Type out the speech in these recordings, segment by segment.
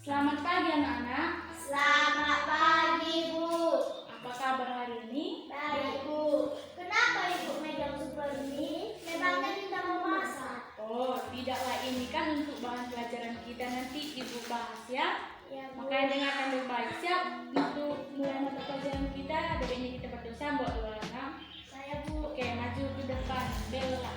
Selamat pagi anak-anak. Selamat pagi, Bu. Apa kabar hari ini? Baik, Bu. Kenapa Ibu megang super ini? Memangnya kita mau masak? Oh, tidaklah, ini kan untuk bahan pelajaran kita nanti Ibu bahas ya. Ya, Bu. Makanya dengarkan dengan baik. Siap untuk mulai mata pelajaran kita. Ada ini kita berdoa buat dua anak. Saya, Bu. Oke, maju ke depan. Bella.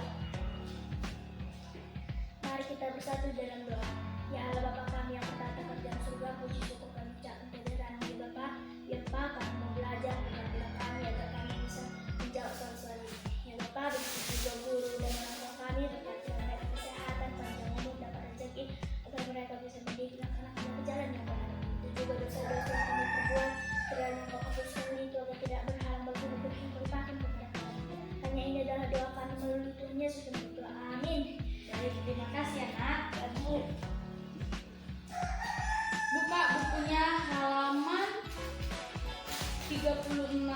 Mari kita bersatu dalam doa. Ya Allah Bapa kami yang bertata kerjaan surga, puji syukur kami ucapkan kehadiran di Bapa. Ya Bapa, kami mau belajar dengan kami agar kami bisa menjawab soal-soal ini. Ya Bapa, begitu juga guru dan orang tua kami terkait dengan mereka kesehatan, panjang umur, dapat rezeki agar mereka bisa mendidik anak-anak yang berjalan yang benar. Itu juga dosa-dosa yang kami perbuat, kiranya Engkau hapuskan itu agar tidak berhalang berguna berhenti melupakan kepada kami. Hanya ini adalah doa kami melalui Tuhan Yesus dan berdoa. Amin. Baik, terima kasih anak. Ya, Bu. Buka bukunya halaman 36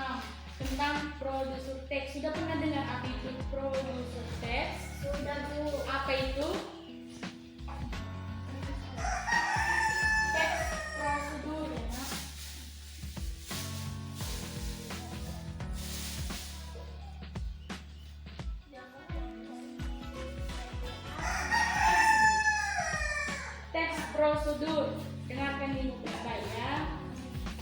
tentang producer teks. Sudah pernah dengar apa itu producer teks? Sudah, Bu. Apa itu? Teks prosedur ya, Nak. Teks prosedur. Dengarkan dulu baik ya.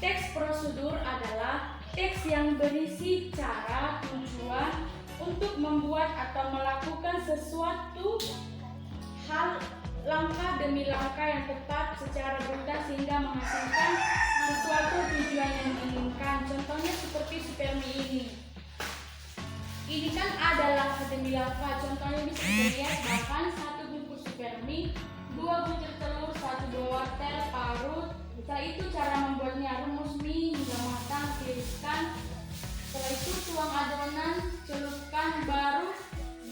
Teks prosedur adalah teks yang berisi cara, tujuan untuk membuat atau melakukan sesuatu hal langkah demi langkah yang tepat secara berulang sehingga menghasilkan sesuatu tujuan yang diinginkan. Contohnya seperti super mie ini. Ini kan ada langkah demi langkah. Contohnya bisa dilihat bahkan 1 bungkus super mie, 2 butir telur, 1 buah wortel, parut. Setelah itu cara membuatnya, remus mie hingga matang, tiriskan. Setelah itu tuang adonan, celupkan, baru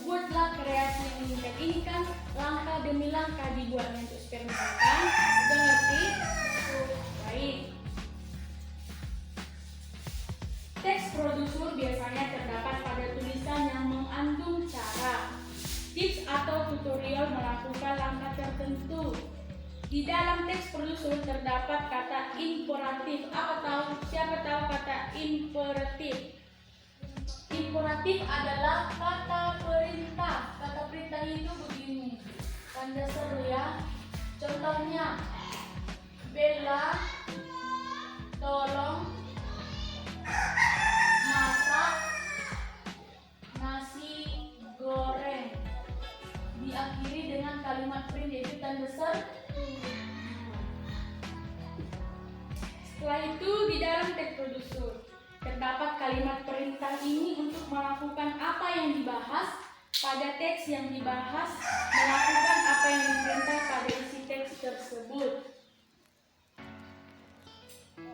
buatlah kreasi yang diinginkan. Ini kan langkah demi langkah dibuatnya untuk super mie kan? Udah ngerti? Baik. Teks produser biasanya terdapat pada tulisan yang mengandung cara, tips atau tutorial melakukan langkah tertentu. Di dalam teks produser terdapat kata imperatif. Siapa tahu kata imperatif? Imperatif adalah kata perintah. Kata perintah itu begini. Tanda seru ya. Contohnya, Bella, tolong masak nasi goreng. Diakhiri dengan kalimat perintah, yaitu tanda seru. Setelah itu di dalam teks produser terdapat kalimat perintah ini untuk melakukan apa yang dibahas pada teks yang dibahas, melakukan apa yang diperintah pada isi teks tersebut.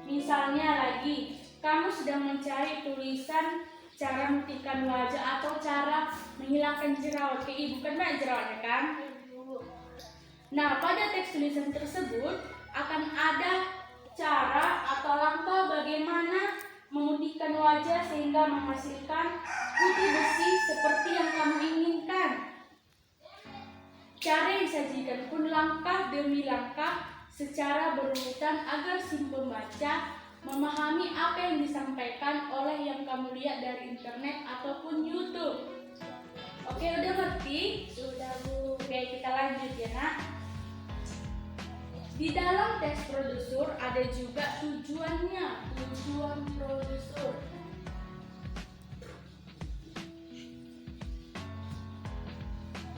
Misalnya lagi, kamu sedang mencari tulisan cara memutihkan wajah atau cara menghilangkan jerawat. Kayak ibu kan banyak jerawatnya kan? Nah, pada teks tulisan tersebut akan ada cara atau langkah bagaimana memutihkan wajah sehingga menghasilkan putih bersih seperti yang kamu inginkan. Cara yang disajikan pun langkah demi langkah secara berurutan agar si pembaca memahami apa yang disampaikan oleh yang kamu lihat dari internet ataupun YouTube. Oke, udah ngerti? Sudah, Bu. Oke, kita lanjut ya, Nak. Di dalam teks produser ada juga tujuannya, tujuan produser.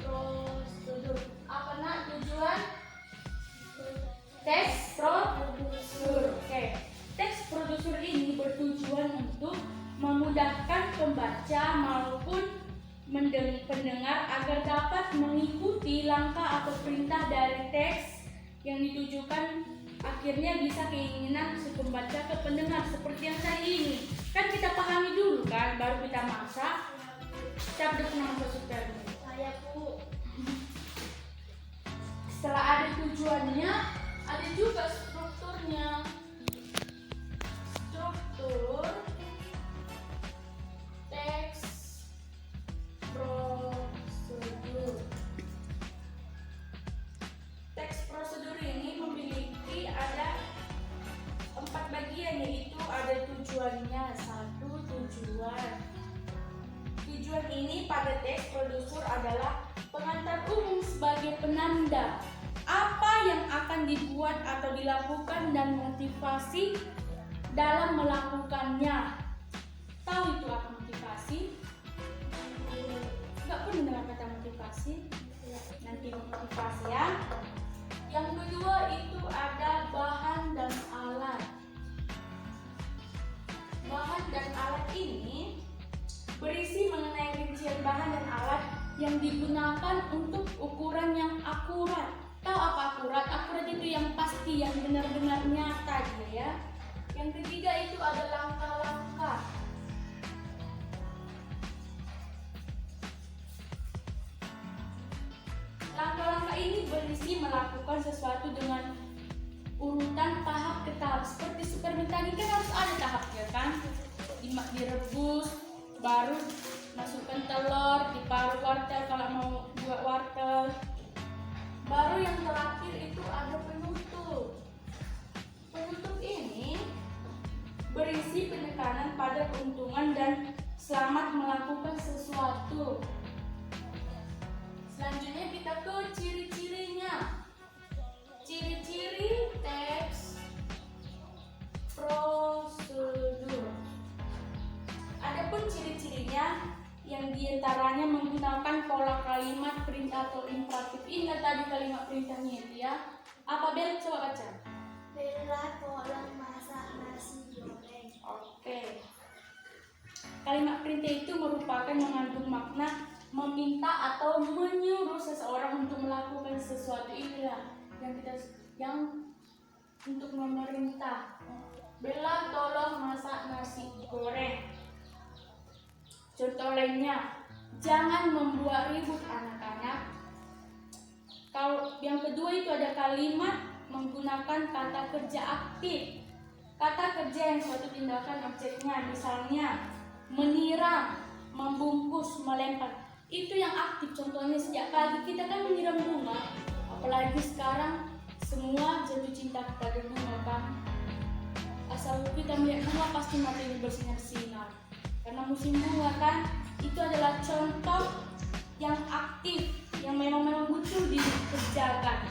Prosedur. Apa nak tujuan? Teks produser. Oke. Teks produser ini bertujuan untuk memudahkan pembaca maupun pendengar agar dapat mengikuti langkah atau perintah dari teks yang ditujukan, akhirnya bisa keinginan si pembaca ke pendengar seperti yang tadi ini. Kan kita pahami dulu kan, baru kita masak. Siapa udah pernah masak super mie? Saya, Bu. Setelah ada tujuannya, ada juga strukturnya. Struktur teks prosedur. Teks prosedur ini memiliki pada teks produser adalah pengantar umum sebagai penanda apa yang akan dibuat atau dilakukan dan motivasi dalam melakukannya. Tahu itu apa motivasi? Nggak pernah dengar kata motivasi? Nanti motivasi ya. Yang kedua itu ada bahan dan alat. Bahan dan alat ini berisi mengenai rincian bahan dan alat yang digunakan untuk ukuran yang akurat. Tahu apa akurat? Akurat itu yang pasti, yang benar-benar nyata dia ya. Yang ketiga itu ada langkah-langkah. Langkah-langkah ini berisi melakukan sesuatu dengan urutan tahap ke tahap. Seperti supermen tadi kan harus ada tahapnya kan? Direbus, baru masukkan telur, diparut wortel kalau mau buat wortel. Baru yang terakhir itu ada penutup. Penutup ini berisi penekanan pada keuntungan dan selamat melakukan sesuatu. Selanjutnya kita ke ciri-cirinya. Ciri-ciri teks prosedur. Adapun ciri-cirinya yang diantaranya menggunakan pola kalimat perintah atau imperatif. Ingat tadi kalimat perintahnya itu ya. Apa Bel? Coba baca. Bella tolong masak nasi goreng. Oke. Kalimat perintah itu merupakan mengandung makna meminta atau menyuruh seseorang untuk melakukan sesuatu. Inilah yang untuk memerintah. Bella tolong masak nasi goreng. Contoh lainnya, jangan membuat ribut anak-anak. Kalau yang kedua itu ada kalimat menggunakan kata kerja aktif. Kata kerja yang suatu tindakan objeknya, misalnya menyiram, membungkus, melempar. Itu yang aktif. Contohnya sejak pagi kita kan menyiram bunga, apalagi sekarang semua jatuh cinta kepada bunga kan. Asal kita melihat bunga pasti mata ini bersinar-sinar. Karena musim bunga kan, itu adalah contoh yang aktif, yang memang betul dikerjakan.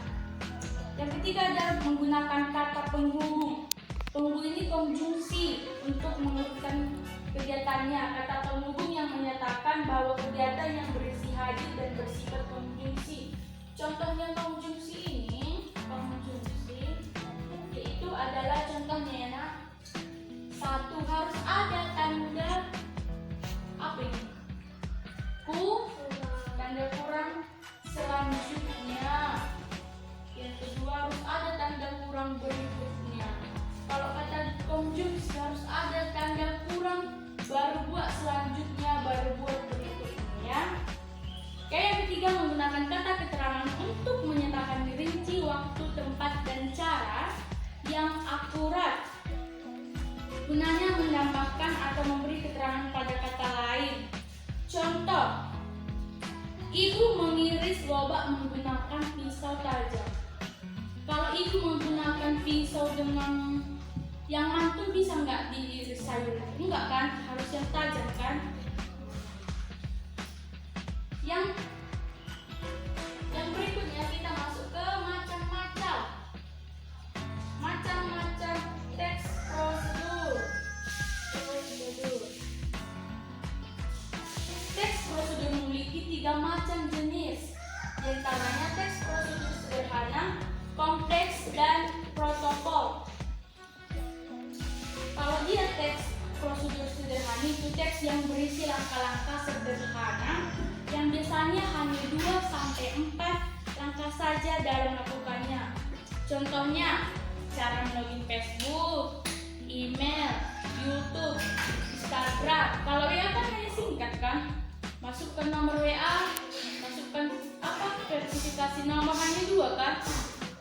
Yang ketiga adalah menggunakan kata penghubung. Penghubung ini konjungsi untuk mengurutkan kegiatannya. Kata penghubung yang menyatakan bahwa kegiatan yang berisi hadir dan bersifat konjungsi. Contohnya konjungsi ini, yaitu adalah contohnya ya nak. Satu, harus ada tanda apa ini? Tanda kurang selanjutnya. Yang kedua harus ada tanda kurang berikutnya. Kalau kata konjungsi harus ada tanda kurang, baru buat selanjutnya, baru buat berikutnya ya. Oke, yang ketiga menggunakan kata keterangan untuk menyatakan rinci waktu, tempat, dan cara yang akurat. Gunanya menambahkan atau memberi keterangan pada kata lain. Contoh, ibu mengiris lobak menggunakan pisau tajam. Kalau ibu menggunakan pisau dengan yang mantul, bisa nggak diiris sayur? Enggak kan? Harus yang tajam kan? Yang berikutnya kita masuk ke macam-macam teks prosedur. Teks prosedur memiliki 3 macam jenis. Di antaranya teks prosedur sederhana, kompleks, dan protokol. Kalau dia teks prosedur sederhana itu teks yang berisi langkah-langkah sederhana yang biasanya hanya 2-4 langkah saja dalam melakukannya. Contohnya, cara melogin Facebook, email, YouTube, Instagram. Kalau WA kan hanya singkat kan? Masukkan nomor WA, masukkan verifikasi nomor hanya 2 kan?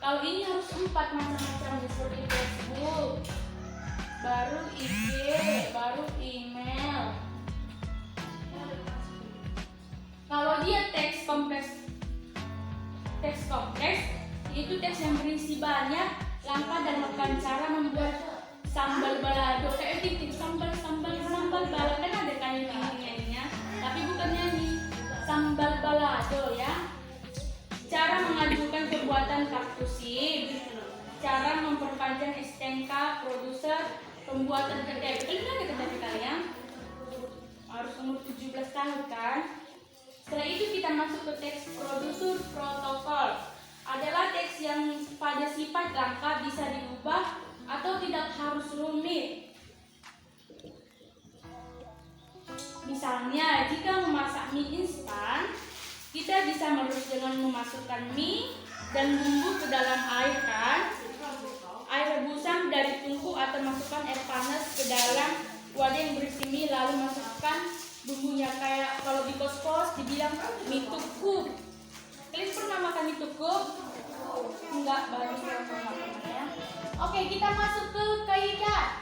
Kalau ini harus 4 macam-macam seperti Facebook, baru IG, baru email. Kalau dia teks kompleks itu teks yang berisi banyak langkah dan melakukan cara membuat sambal balado. Kayak titik sambal balado kan ada kayak nyanyinya, tapi bukan nyanyi. tabel ya. Cara mengajukan perbuatan kartusif, cara memperpanjang STNK produser, pembuatan KTP. Ingat ya KTP kalian? Harus umur 17 tahun kan? Setelah itu kita masuk ke teks produser protokol. Adalah teks yang pada sifat langka, bisa diubah atau tidak harus rumit. Misalnya, jika memasak mie instan, kita bisa merebus dengan memasukkan mie dan bumbu ke dalam air kan? Air rebusan dari tungku atau masukkan air panas ke dalam wadah yang berisi mie, lalu masukkan bumbunya. Kayak kalau di kos-kos dibilang mie tukuk. Kalian pernah makan mie tukuk? Enggak, baru pernah ya. Oke, kita masuk ke kaidah.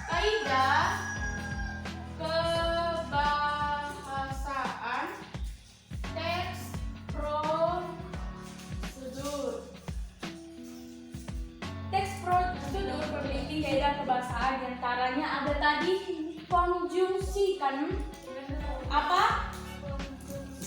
Kaidah kebahasaan teks prosedur. Teks prosedur berlinting kaidah kebahasaan, diantaranya ada tadi konjungsi kan? Apa?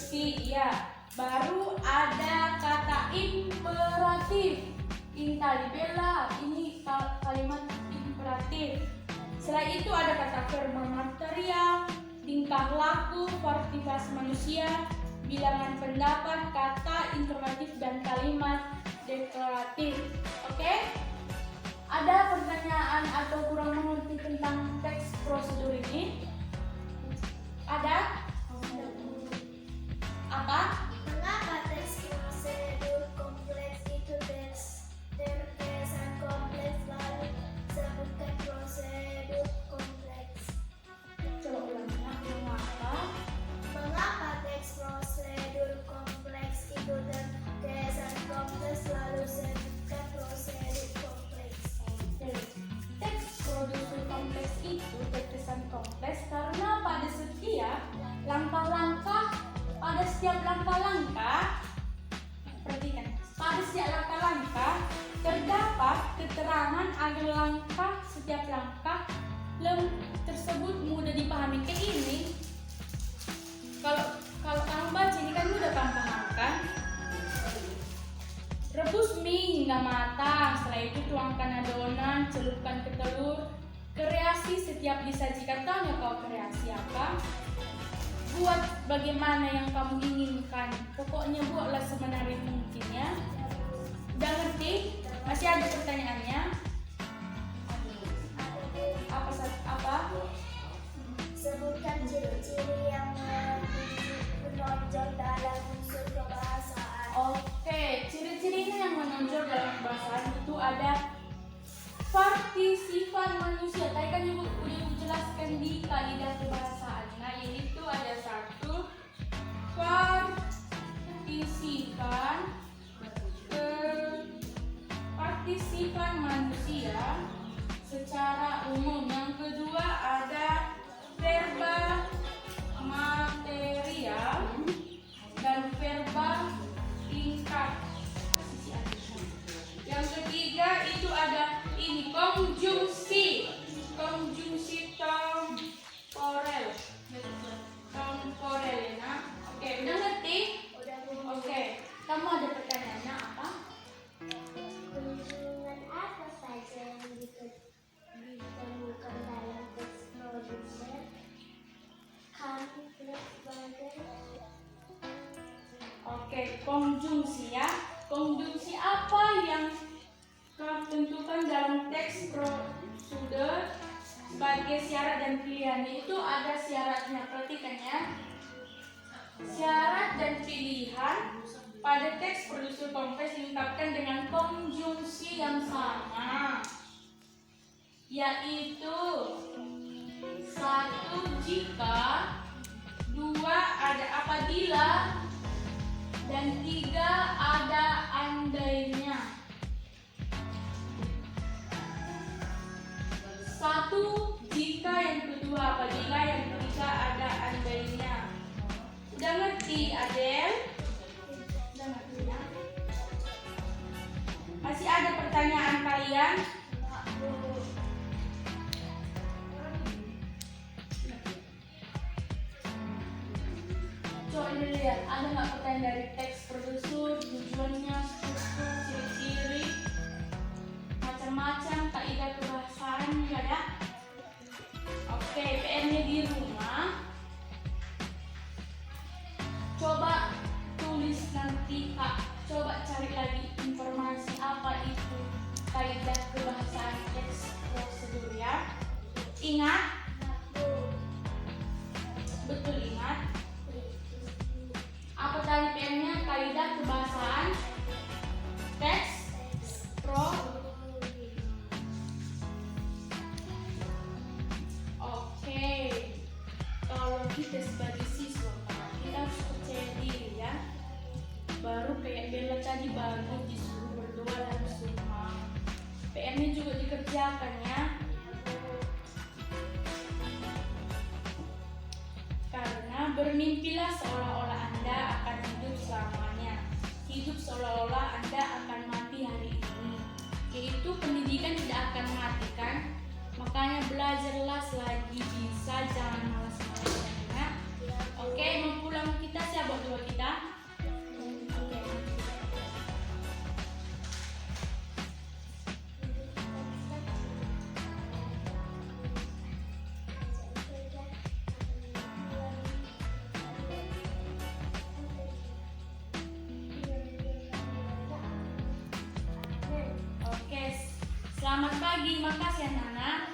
Iya. Baru ada kata imperatif. Inta libella, ini kalimat imperatif. Setelah itu ada kata verba material, tingkah laku, partisipasi manusia, bilangan pendapat, kata informatif, dan kalimat deklaratif. Oke? Ada pertanyaan atau kurang mengerti tentang teks prosedur ini? Ada? Apa? Mengapa teks prosedur kompleks itu terkesan kompleks, lalu sebutkan prosedur kompleks? Coba ulangnya. Mengapa teks prosedur kompleks itu terkesan kompleks, lalu sebutkan prosedur kompleks? Teks prosedur kompleks itu terkesan kompleks karena pada setiap langkah-langkah, perhatikan, pada setiap langkah-langkah terdapat keterangan agar setiap langkah tersebut mudah dipahami. Kayak ini, kalau kamu baca ini kan mudah kamu paham kan? Rebus mie hingga matang, setelah itu tuangkan adonan, celupkan ke telur. Kreasi setiap disajikan, tahu nggak kau kreasi apa? Buat bagaimana yang kamu inginkan. Pokoknya buatlah semenarik mungkin ya. Udah ngerti? Masih ada pertanyaannya? Apa? Sebutkan ciri-ciri yang menonjol dalam unsur kebahasaan. Oke, ciri-cirinya yang menonjol dalam kebahasaan itu ada partisipan manusia. Tadi kan udah dijelaskan di kaidah kebahasaan. Nah, ini tuh ada satu partisipan manusia secara umum. Yang kedua ada verba material dan verba tingkat. Yang ketiga itu ada ini konjungsi temporel ya. Oke, udah ngerti? Oke, kamu ada pertanyaannya apa? Kunjungan apa saja yang ditemukan dalam teks produser? Kami sebagai Oke, konjungsi ya. Konjungsi apa yang tertentukan dalam teks prosedur sebagai syarat dan pilihan? Itu ada syaratnya, perhatikan ya. Syarat dan pilihan pada teks prosedur kompleks diungkapkan dengan konjungsi yang sama, yaitu 1 jika, 2 ada apabila, dan 3 ada andainya. 1 jika, yang kedua apabila, yang ketiga ada andainya. Udah ngerti Adel? Udah ngerti ya? Masih ada pertanyaan kalian? Coba coba dilihat, ada nggak pertanyaan dari teks produser, tujuannya, struktur, ciri-ciri, macam-macam, kaidah kebahasaan, nggak ada? Oke, PR-nya di rumah. Coba tulis nanti Kak, coba cari lagi informasi apa itu kaidah kebahasaan teks prosedur ya. Ingat, betul ingat. Apa tadi PM-nya? Kaidah kebahasaan teks pro. Oke. Kalau kita sebagai siswa, kita harus percaya diri ya. Baru kayak Bella tadi bagus disuruh berdoa dalam rumah. PM-nya juga dikerjakan ya. Karena bermimpilah seolah-olah Anda akan hidup selamanya. Hidup seolah-olah Anda akan mati hari ini. Yaitu pendidikan tidak akan mati kan? Makanya belajarlah selagi bisa, jangan malas-malasan ya. Oke, mau pulang kita, siapa dua kita? Oke. Oke, selamat pagi, makasih anak-anak.